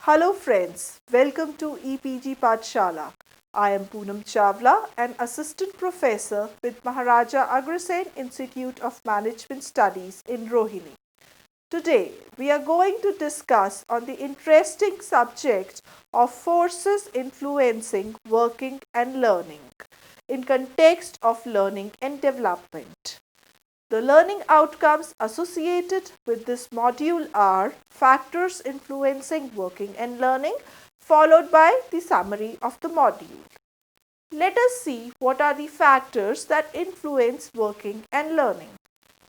Hello friends, welcome to EPG Pathshala. I am Poonam Chawla, an assistant professor with Maharaja Agrasen Institute of Management Studies in Rohini. Today, we are going to discuss on the interesting subject of forces influencing working and learning in context of learning and development. The learning outcomes associated with this module are factors influencing working and learning, followed by the summary of the module. Let us see what are the factors that influence working and learning.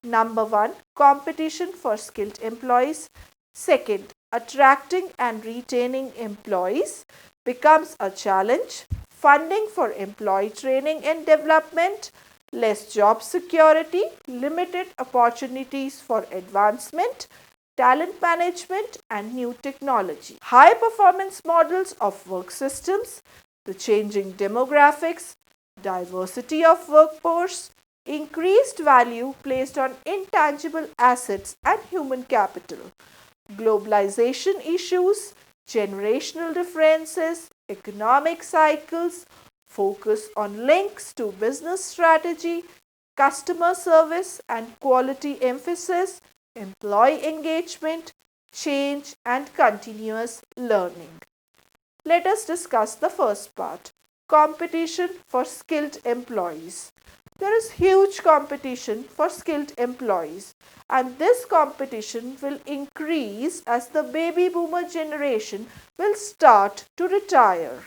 Number 1, competition for skilled employees. Second, attracting and retaining employees becomes a challenge. Funding for employee training and development, less job security, limited opportunities for advancement, talent management, and new technology. High performance models of work systems, the changing demographics, diversity of workforce, increased value placed on intangible assets and human capital, globalization issues, generational differences, economic cycles, focus on links to business strategy, customer service and quality emphasis, employee engagement, change, and continuous learning. Let us discuss the first part, competition for skilled employees. There is huge competition for skilled employees, and this competition will increase as the baby boomer generation will start to retire.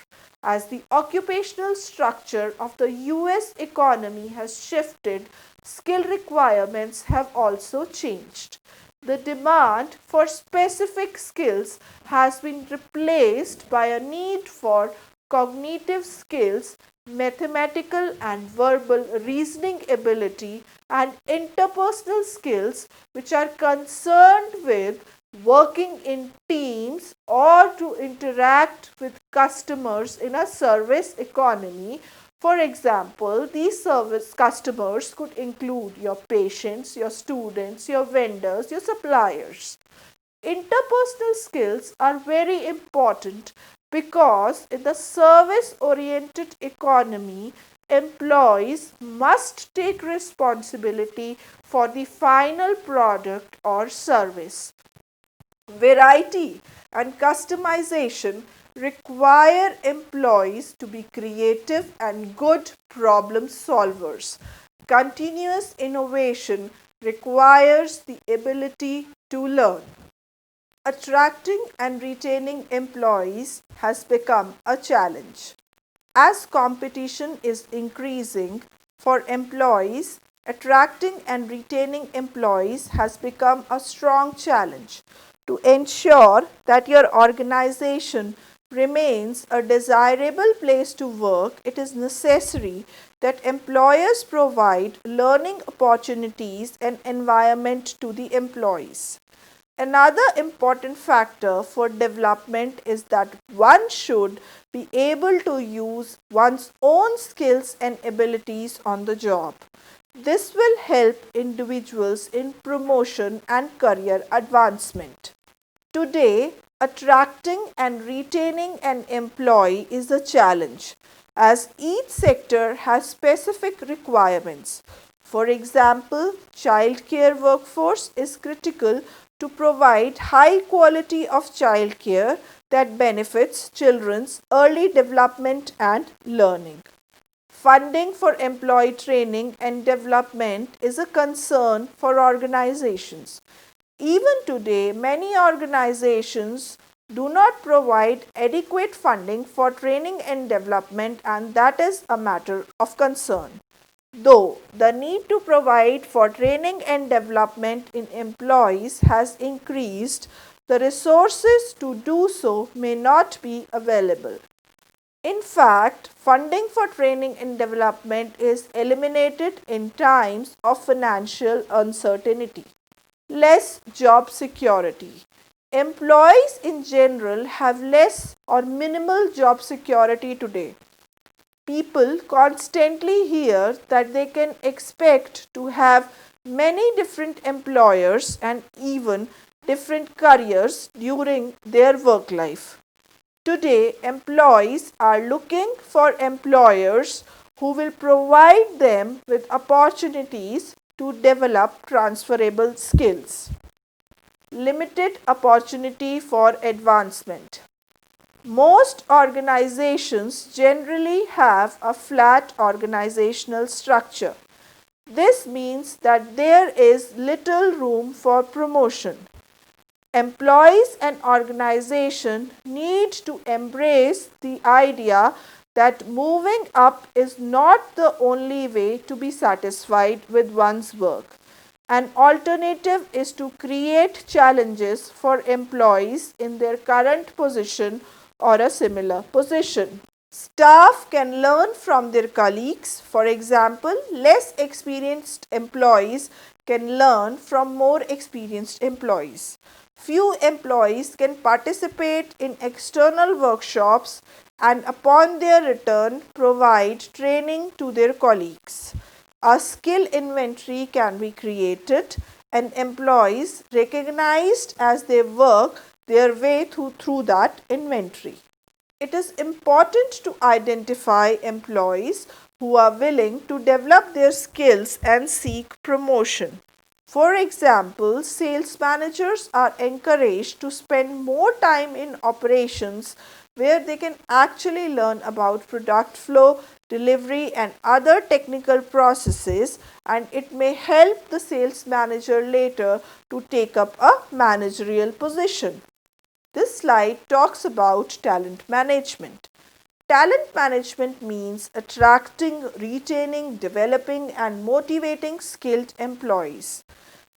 As the occupational structure of the US economy has shifted, skill requirements have also changed. The demand for specific skills has been replaced by a need for cognitive skills, mathematical and verbal reasoning ability, and interpersonal skills which are concerned with working in teams or to interact with customers in a service economy. For example, these service customers could include your patients, your students, your vendors, your suppliers. Interpersonal skills are very important because in the service oriented economy, employees must take responsibility for the final product or service. Variety and customization require employees to be creative and good problem solvers. Continuous innovation requires the ability to learn. Attracting and retaining employees has become a challenge. As competition is increasing for employees, attracting and retaining employees has become a strong challenge. To ensure that your organization remains a desirable place to work, it is necessary that employers provide learning opportunities and environment to the employees. Another important factor for development is that one should be able to use one's own skills and abilities on the job. This will help individuals in promotion and career advancement. Today, attracting and retaining an employee is a challenge as each sector has specific requirements. For example, childcare workforce is critical to provide high quality of childcare that benefits children's early development and learning. Funding for employee training and development is a concern for organizations. Even today, many organizations do not provide adequate funding for training and development, and that is a matter of concern. Though the need to provide for training and development in employees has increased, the resources to do so may not be available. In fact, funding for training and development is eliminated in times of financial uncertainty. Less job security. Employees in general have less or minimal job security today. People constantly hear that they can expect to have many different employers and even different careers during their work life. Today, employees are looking for employers who will provide them with opportunities to develop transferable skills. Limited opportunity for advancement. Most organizations generally have a flat organizational structure. This means that there is little room for promotion. Employees and organization need to embrace the idea that moving up is not the only way to be satisfied with one's work. An alternative is to create challenges for employees in their current position or a similar position. Staff can learn from their colleagues. For example, less experienced employees can learn from more experienced employees. Few employees can participate in external workshops and upon their return provide training to their colleagues. A skill inventory can be created and employees recognized as they work their way through that inventory. It is important to identify employees who are willing to develop their skills and seek promotion. For example, sales managers are encouraged to spend more time in operations where they can actually learn about product flow, delivery, and other technical processes, and it may help the sales manager later to take up a managerial position. This slide talks about talent management. Talent management means attracting, retaining, developing, and motivating skilled employees.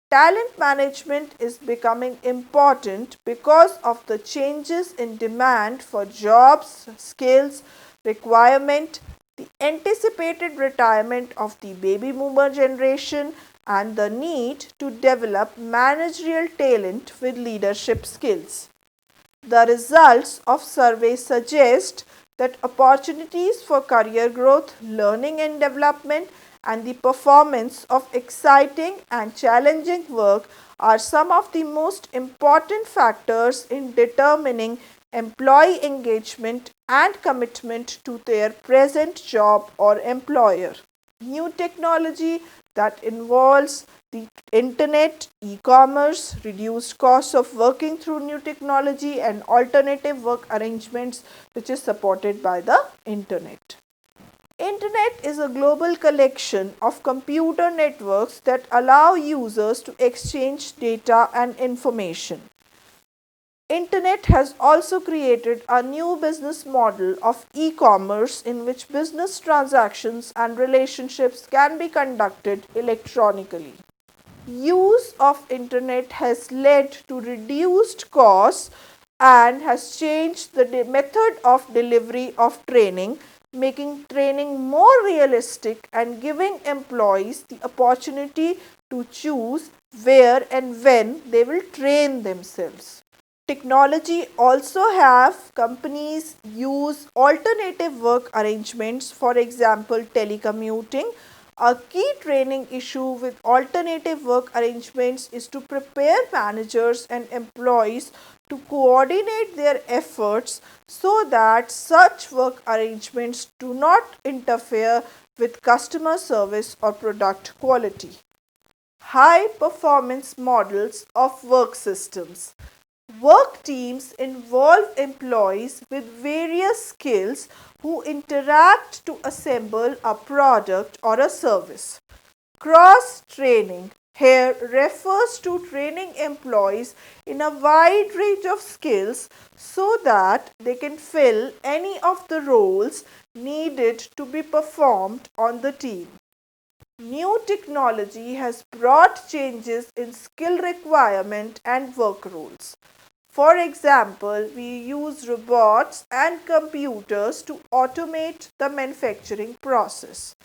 Talent management is becoming important because of the changes in demand for jobs, skills, requirement, the anticipated retirement of the baby boomer generation, and the need to develop managerial talent with leadership skills. The results of surveys suggest that opportunities for career growth, learning and development, and the performance of exciting and challenging work are some of the most important factors in determining employee engagement and commitment to their present job or employer. New technology that involves the internet, e-commerce, reduced costs of working through new technology, and alternative work arrangements which is supported by the internet. Internet is a global collection of computer networks that allow users to exchange data and information. Internet has also created a new business model of e-commerce in which business transactions and relationships can be conducted electronically. Use of internet has led to reduced costs and has changed the method of delivery of training, making training more realistic and giving employees the opportunity to choose where and when they will train themselves. Technology also have companies use alternative work arrangements, for example telecommuting. A key training issue with alternative work arrangements is to prepare managers and employees to coordinate their efforts so that such work arrangements do not interfere with customer service or product quality. High performance models of work systems. Work teams involve employees with various skills who interact to assemble a product or a service. Cross training here refers to training employees in a wide range of skills so that they can fill any of the roles needed to be performed on the team. New technology has brought changes in skill requirement and work rules. For example, we use robots and computers to automate the manufacturing process.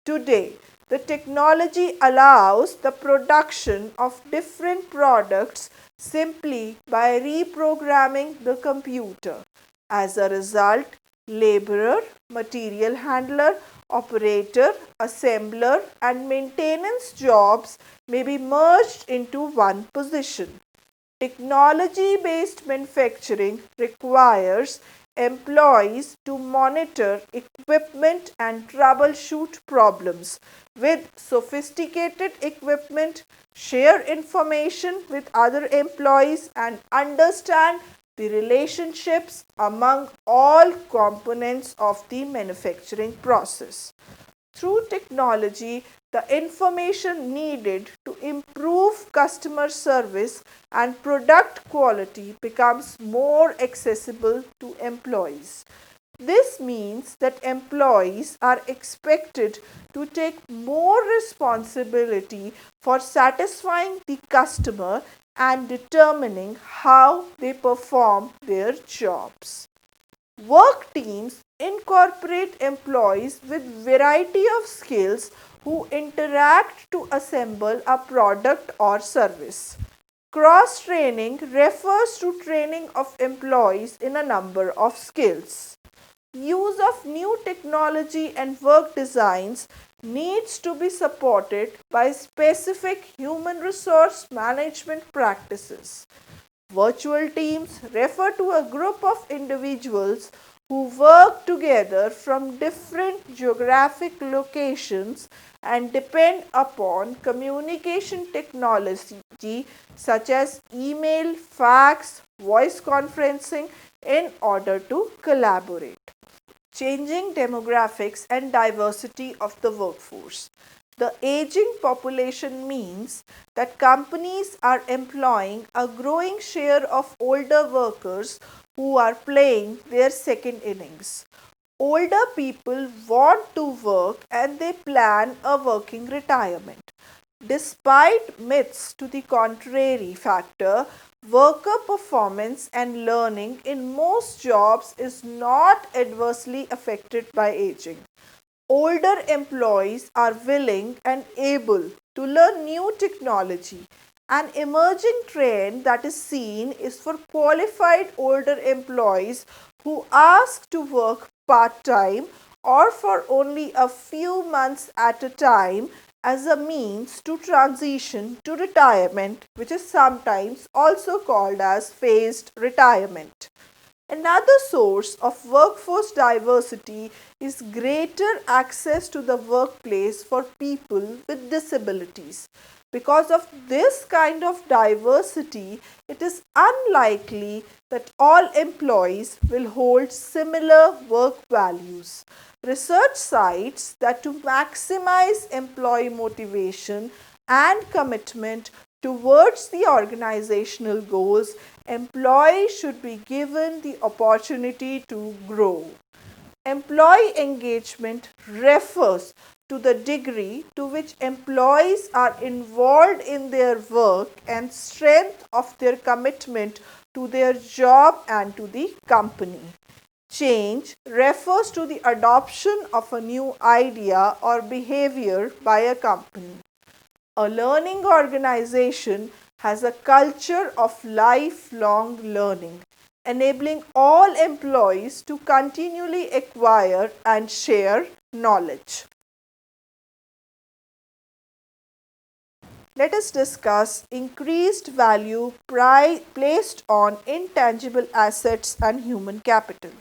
Today, the technology allows the production of different products simply by reprogramming the computer. As a result, Laborer, material handler, operator, assembler, and maintenance jobs may be merged into one position. Technology-based manufacturing requires employees to monitor equipment and troubleshoot problems with sophisticated equipment, share information with other employees, and understand the relationships among all components of the manufacturing process. Through technology, the information needed to improve customer service and product quality becomes more accessible to employees. This means that employees are expected to take more responsibility for satisfying the customer and determining how they perform their jobs. Work teams incorporate employees with variety of skills who interact to assemble a product or service. Cross training refers to training of employees in a number of skills. Use of new technology and work designs needs to be supported by specific human resource management practices. Virtual teams refer to a group of individuals who work together from different geographic locations and depend upon communication technology such as email, fax, voice conferencing in order to collaborate. Changing demographics and diversity of the workforce. The aging population means that companies are employing a growing share of older workers who are playing their second innings. Older people want to work and they plan a working retirement. Despite myths to the contrary factor, worker performance and learning in most jobs is not adversely affected by aging. Older employees are willing and able to learn new technology. An emerging trend that is seen is for qualified older employees who ask to work part time or for only a few months at a time as a means to transition to retirement, which is sometimes also called as phased retirement. Another source of workforce diversity is greater access to the workplace for people with disabilities. Because of this kind of diversity, it is unlikely that all employees will hold similar work values. Research cites that to maximize employee motivation and commitment towards the organizational goals, employees should be given the opportunity to grow. Employee engagement refers to the degree to which employees are involved in their work and strength of their commitment to their job and to the company. Change refers to the adoption of a new idea or behavior by a company. A learning organization has a culture of lifelong learning, enabling all employees to continually acquire and share knowledge. Let us discuss increased value placed on intangible assets and human capital.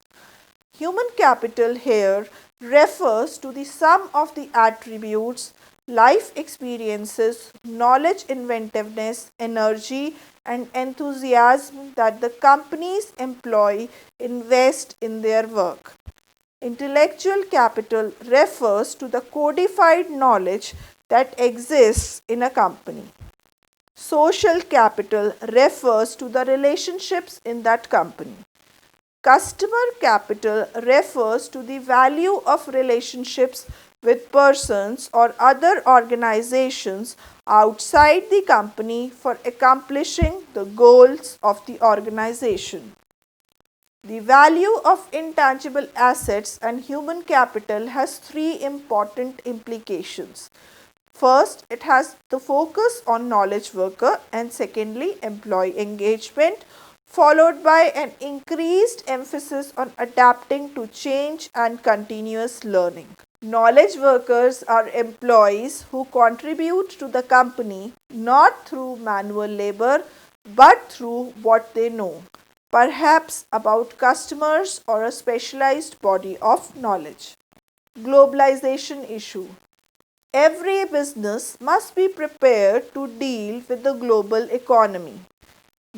Human capital here refers to the sum of the attributes, life experiences, knowledge, inventiveness, energy, and enthusiasm that the company's employee invest in their work. Intellectual capital refers to the codified knowledge that exists in a company. Social capital refers to the relationships in that company. Customer capital refers to the value of relationships with persons or other organizations outside the company for accomplishing the goals of the organization. The value of intangible assets and human capital has three important implications. First, it has the focus on knowledge worker, and secondly, employee engagement. followed by an increased emphasis on adapting to change and continuous learning. Knowledge workers are employees who contribute to the company not through manual labor but through what they know, perhaps about customers or a specialized body of knowledge. Globalization issue. Every business must be prepared to deal with the global economy.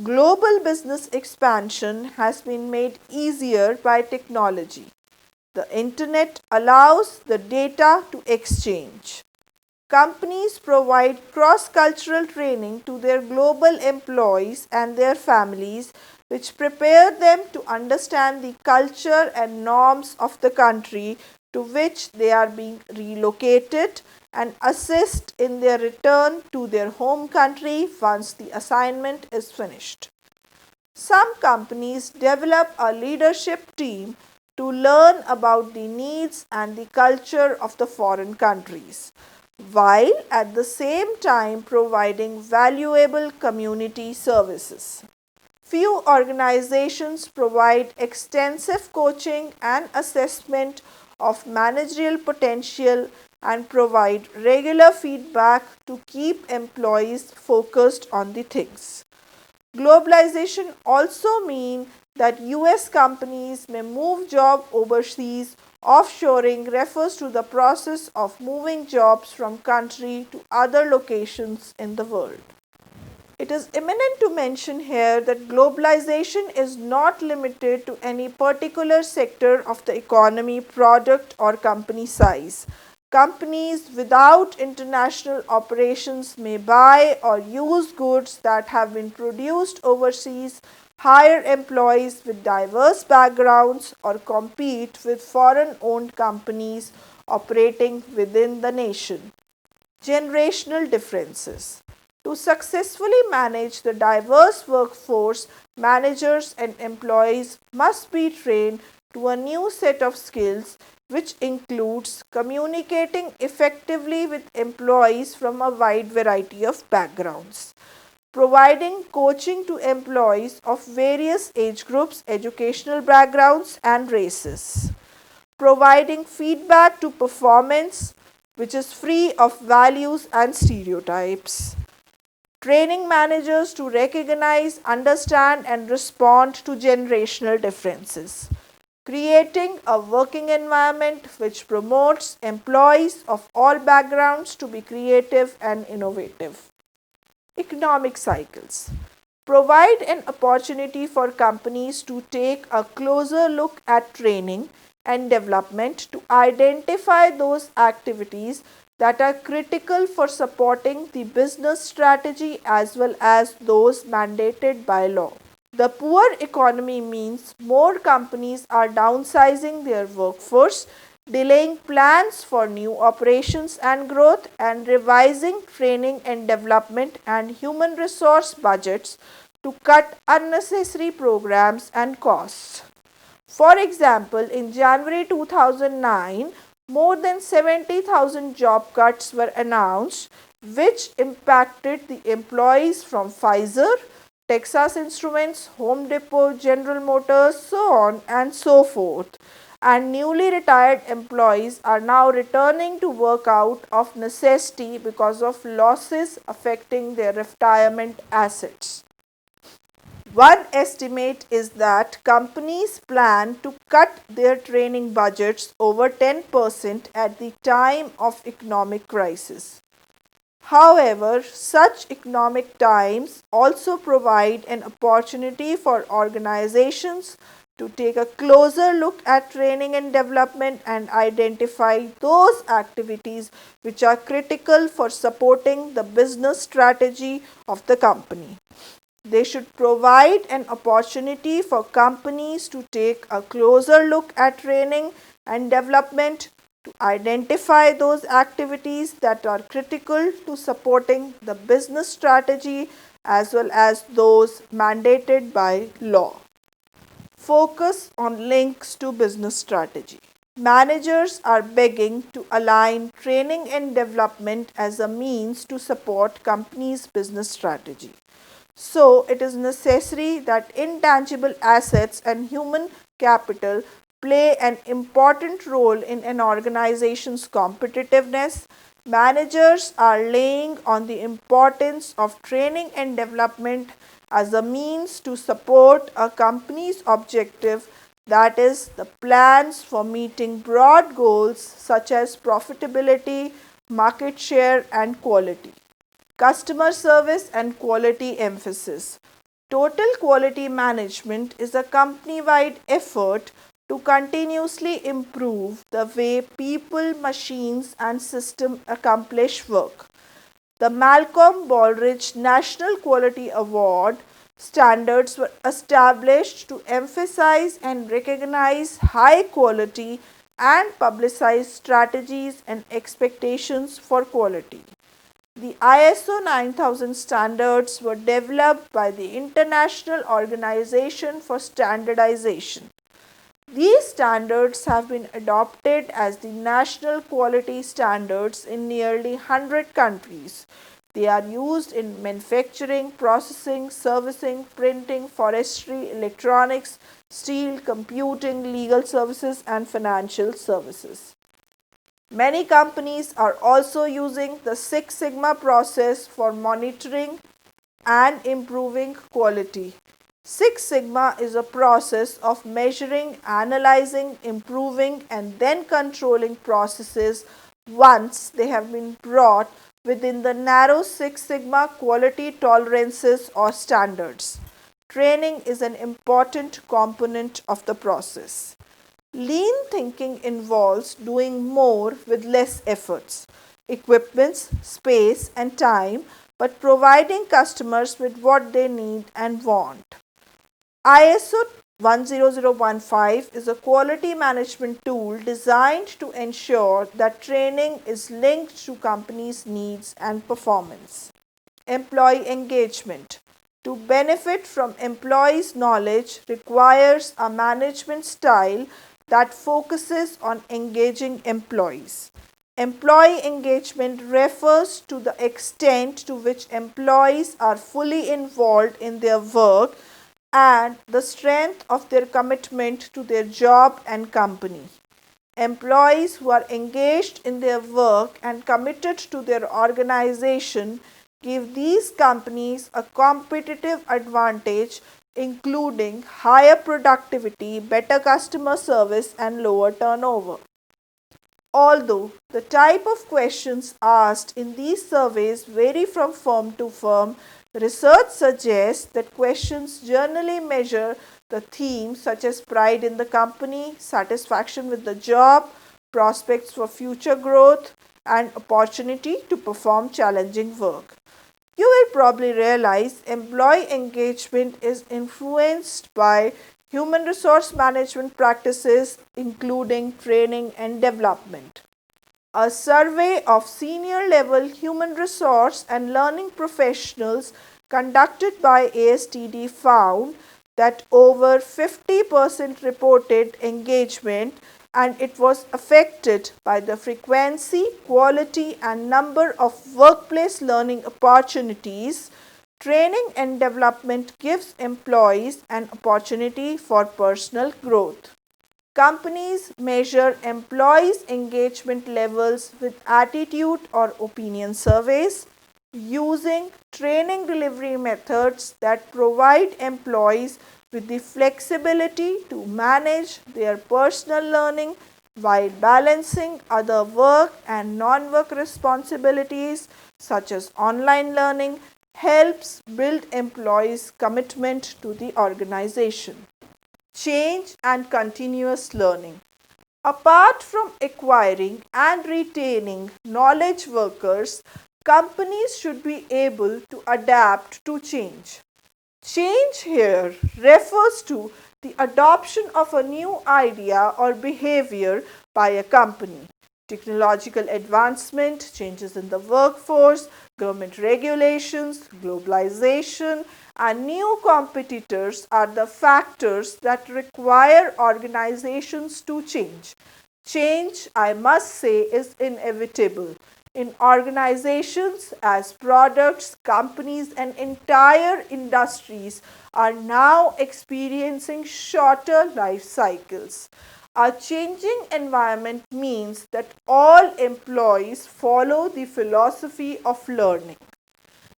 Global business expansion has been made easier by technology. The internet allows the data to exchange. Companies provide cross cultural training to their global employees and their families, which prepare them to understand the culture and norms of the country to which they are being relocated and assist in their return to their home country once the assignment is finished. Some companies develop a leadership team to learn about the needs and the culture of the foreign countries, while at the same time providing valuable community services. Few organizations provide extensive coaching and assessment of managerial potential and provide regular feedback to keep employees focused on the things. Globalization also means that US companies may move jobs overseas. Offshoring refers to the process of moving jobs from country to other locations in the world. It is eminent to mention here that globalization is not limited to any particular sector of the economy, product, or company size. Companies without international operations may buy or use goods that have been produced overseas, hire employees with diverse backgrounds, or compete with foreign owned companies operating within the nation. Generational differences. To successfully manage the diverse workforce, managers and employees must be trained to a new set of skills, which includes communicating effectively with employees from a wide variety of backgrounds, providing coaching to employees of various age groups, educational backgrounds, and races, providing feedback to performance which is free of values and stereotypes, training managers to recognize, understand, and respond to generational differences, creating a working environment which promotes employees of all backgrounds to be creative and innovative. Economic cycles provide an opportunity for companies to take a closer look at training and development to identify those activities that are critical for supporting the business strategy as well as those mandated by law. The poor economy means more companies are downsizing their workforce, delaying plans for new operations and growth, and revising training and development and human resource budgets to cut unnecessary programs and costs. For example, in January 2009, more than 70,000 job cuts were announced, which impacted the employees from Pfizer, Texas Instruments, Home Depot, General Motors, so on and so forth. And newly retired employees are now returning to work out of necessity because of losses affecting their retirement assets. One estimate is that companies plan to cut their training budgets over 10% at the time of economic crisis. However, such economic times also provide an opportunity for organizations to take a closer look at training and development and identify those activities which are critical for supporting the business strategy of the company. They should provide an opportunity for companies to take a closer look at training and development to identify those activities that are critical to supporting the business strategy as well as those mandated by law. Focus on links to business strategy. Managers are begging to align training and development as a means to support companies' business strategy. So, it is necessary that intangible assets and human capital play an important role in an organization's competitiveness. Managers are laying on the importance of training and development as a means to support a company's objective, that is, the plans for meeting broad goals such as profitability, market share, and quality. Customer service and quality emphasis. Total quality management is a company wide effort to continuously improve the way people, machines, and systems accomplish work. The Malcolm Baldrige National Quality Award standards were established to emphasize and recognize high quality and publicize strategies and expectations for quality. The ISO 9000 standards were developed by the International Organization for Standardization. These standards have been adopted as the national quality standards in nearly 100 countries. They are used in manufacturing, processing, servicing, printing, forestry, electronics, steel, computing, legal services, and financial services. Many companies are also using the Six Sigma process for monitoring and improving quality. Six Sigma is a process of measuring, analyzing, improving, and then controlling processes once they have been brought within the narrow Six Sigma quality tolerances or standards. Training is an important component of the process. Lean thinking involves doing more with less efforts, equipments, space, and time, but providing customers with what they need and want. ISO 10015 is a quality management tool designed to ensure that training is linked to companies' needs and performance. Employee engagement. To benefit from employees' knowledge requires a management style that focuses on engaging employees. Employee engagement refers to the extent to which employees are fully involved in their work and the strength of their commitment to their job and company. Employees who are engaged in their work and committed to their organization give these companies a competitive advantage, including higher productivity, better customer service, and lower turnover. Although the type of questions asked in these surveys vary from firm to firm, research suggests that questions generally measure the themes such as pride in the company, satisfaction with the job, prospects for future growth, and opportunity to perform challenging work. You will probably realize employee engagement is influenced by human resource management practices, including training and development. A survey of senior level human resource and learning professionals conducted by ASTD found that over 50% reported engagement, and it was affected by the frequency, quality, and number of workplace learning opportunities. Training and development gives employees an opportunity for personal growth. Companies measure employees' engagement levels with attitude or opinion surveys using training delivery methods that provide employees with the flexibility to manage their personal learning while balancing other work and non-work responsibilities such as online learning helps build employees' commitment to the organization. Change and continuous learning. Apart from acquiring and retaining knowledge workers, companies should be able to adapt to change. Change here refers to the adoption of a new idea or behavior by a company. Technological advancement, changes in the workforce, government regulations, globalization, and new competitors are the factors that require organizations to change. Change, I must say, is inevitable. in organizations as products, companies, and entire industries are now experiencing shorter life cycles. A changing environment means that all employees follow the philosophy of learning.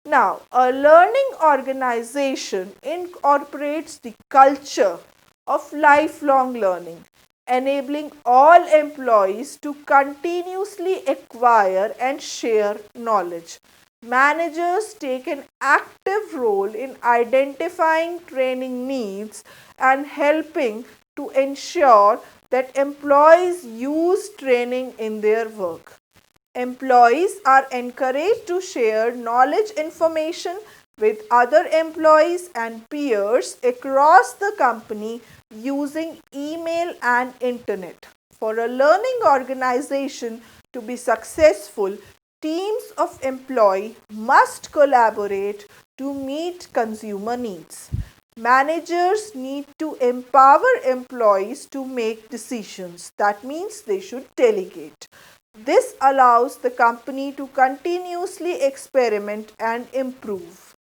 Now, a learning organization incorporates the culture of lifelong learning, enabling all employees to continuously acquire and share knowledge. Managers take an active role in identifying training needs and helping to ensure that employees use training in their work. Employees are encouraged to share knowledge information with other employees and peers across the company using email and internet. For a learning organization to be successful, teams of employees must collaborate to meet consumer needs. Managers need to empower employees to make decisions. That means they should delegate. This allows the company to continuously experiment and improve.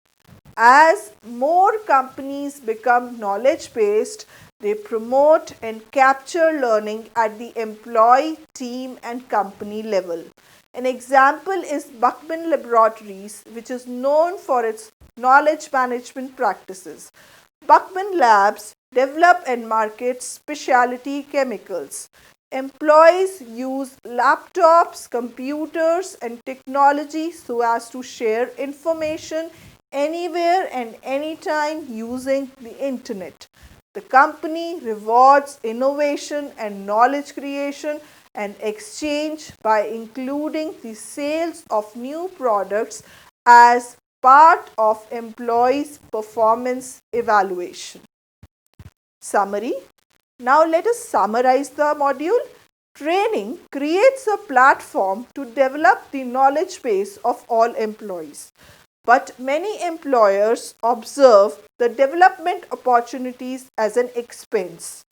As more companies become knowledge based, they promote and capture learning at the employee, team, and company level. An example is Buckman Laboratories, which is known for its knowledge management practices. Buckman Labs develop and market specialty chemicals. Employees use laptops, computers, and technology so as to share information anywhere and anytime using the internet. The company rewards innovation and knowledge creation and exchange by including the sales of new products as part of employees' performance evaluation. Summary. Now let us summarize the module. Training creates a platform to develop the knowledge base of all employees. But many employers observe the development opportunities as an expense.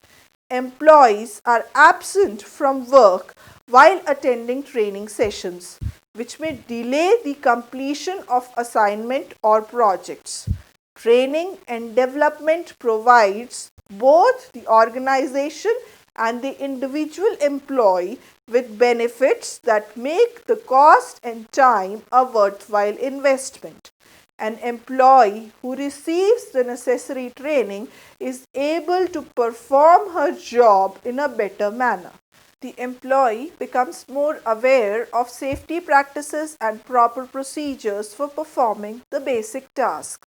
Employees are absent from work while attending training sessions, which may delay the completion of assignment or projects. Training and development provides both the organization and the individual employee with benefits that make the cost and time a worthwhile investment. An employee who receives the necessary training is able to perform her job in a better manner. The employee becomes more aware of safety practices and proper procedures for performing the basic task.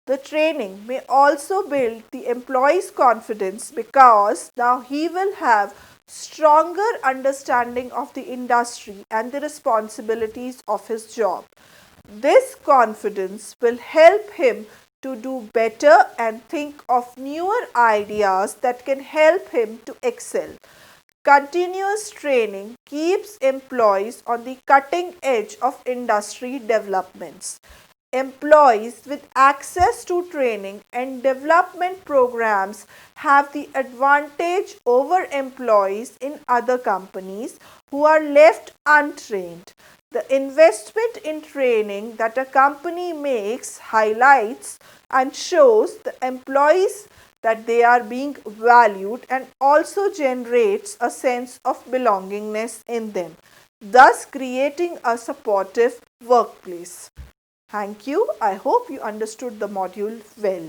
The training may also build the employee's confidence because now he will have stronger understanding of the industry and the responsibilities of his job. This confidence will help him to do better and think of newer ideas that can help him to excel. Continuous training keeps employees on the cutting edge of industry developments. Employees with access to training and development programs have the advantage over employees in other companies who are left untrained. The investment in training that a company makes highlights and shows the employees that they are being valued and also generates a sense of belongingness in them, thus creating a supportive workplace. Thank you. I hope you understood the module well.